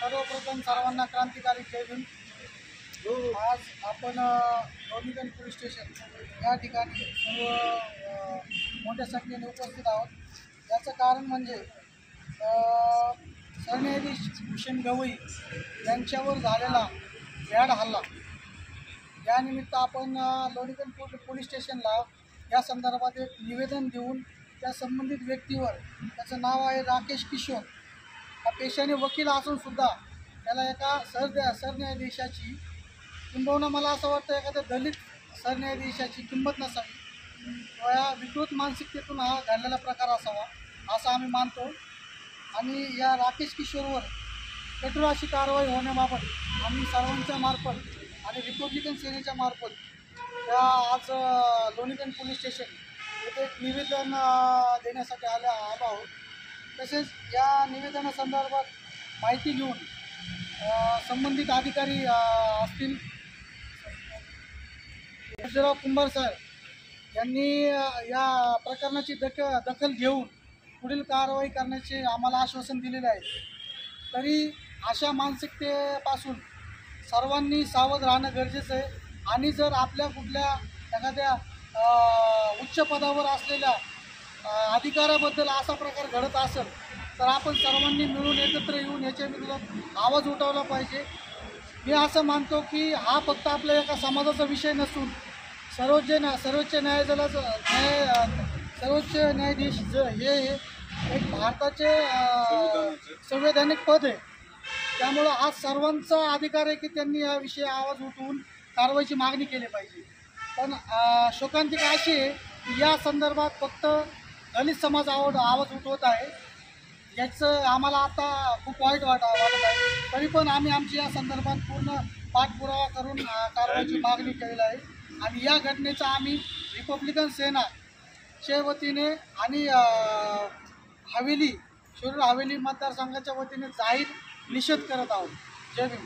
सर्वप्रथम सर्वांना क्रांतिकारी जय भीम। आज आपण डोंबिवली पोलीस स्टेशन या ठिकाणी सर्व मोठ्या संख्येने उपस्थित आहोत। याचं कारण म्हणजे सरन्यायाधीश भूषण गवई यांच्यावर झालेला भ्याड हल्ला, यानिमित्त आपण लोणीगंज पोलीस स्टेशनला या संदर्भात एक निवेदन देऊन त्या संबंधित व्यक्तीवर, त्याचं नाव आहे राकेश किशोर, हा पेशाने वकील असून सुद्धा त्याला एका सरन्यायाधीशाची किंबहुना मला असं वाटतं एखाद्या दलित सरन्यायाधीशाची किंमत नसावी, या विकृत मानसिकतेतून हा घडलेला प्रकार असावा असं आम्ही मानतो। आणि या राकेश किशोरवर कठोर अशी कारवाई होण्याबाबत आम्ही सर्वांच्या मार्फत आणि रिपब्लिकन सेनेच्या मार्फत त्या आज लोणीगंज पोलीस स्टेशन येथे एक निवेदन देण्यासाठी आलो आहोत। तसेच या निवेदनासंदर्भात माहिती घेऊन संबंधित अधिकारी असतील सर्जेराव कुंभार साहेब यांनी या प्रकरणाची दखल घेऊन पुढील कारवाई करण्याचे आम्हाला आश्वासन दिलेले आहे। तरी अशा मानसिकतेपासून सर्वांनी सावध राहणं गरजेचं आहे आणि जर आपल्या कुठल्या एखाद्या उच्च पदावर असलेल्या अधिकाऱ्याबद्दल असा प्रकार घडत असेल तर आपण सर्वांनी मिळून एकत्र येऊन याच्या विरोधात आवाज उठवला पाहिजे। मी असं मानतो की हा फक्त आपल्या एका समाजाचा विषय नसून सर्वोच्च न्यायाधीश हे एक भारताचे संवैधानिक पद आहे, त्यामुळं आज सर्वांचा अधिकार आहे की त्यांनी याविषयी आवाज उठवून कारवाईची मागणी केली पाहिजे। पण शोकांतिका अशी आहे की या संदर्भात फक्त दलित समाज आवाज उठवत आहे, याचं आम्हाला आता खूप वाईट वाटत आहे। तरी पण आम्ही आमची या संदर्भात पूर्ण पाठपुरावा करून कारवाईची मागणी केलेली आहे आणि या घटनेचा आम्ही रिपब्लिकन सेनाच्या वतीने आणि शिरूर हवेली मतदारसंघाच्या वतीने जाहीर निषेध करत आहोत। जय भीम।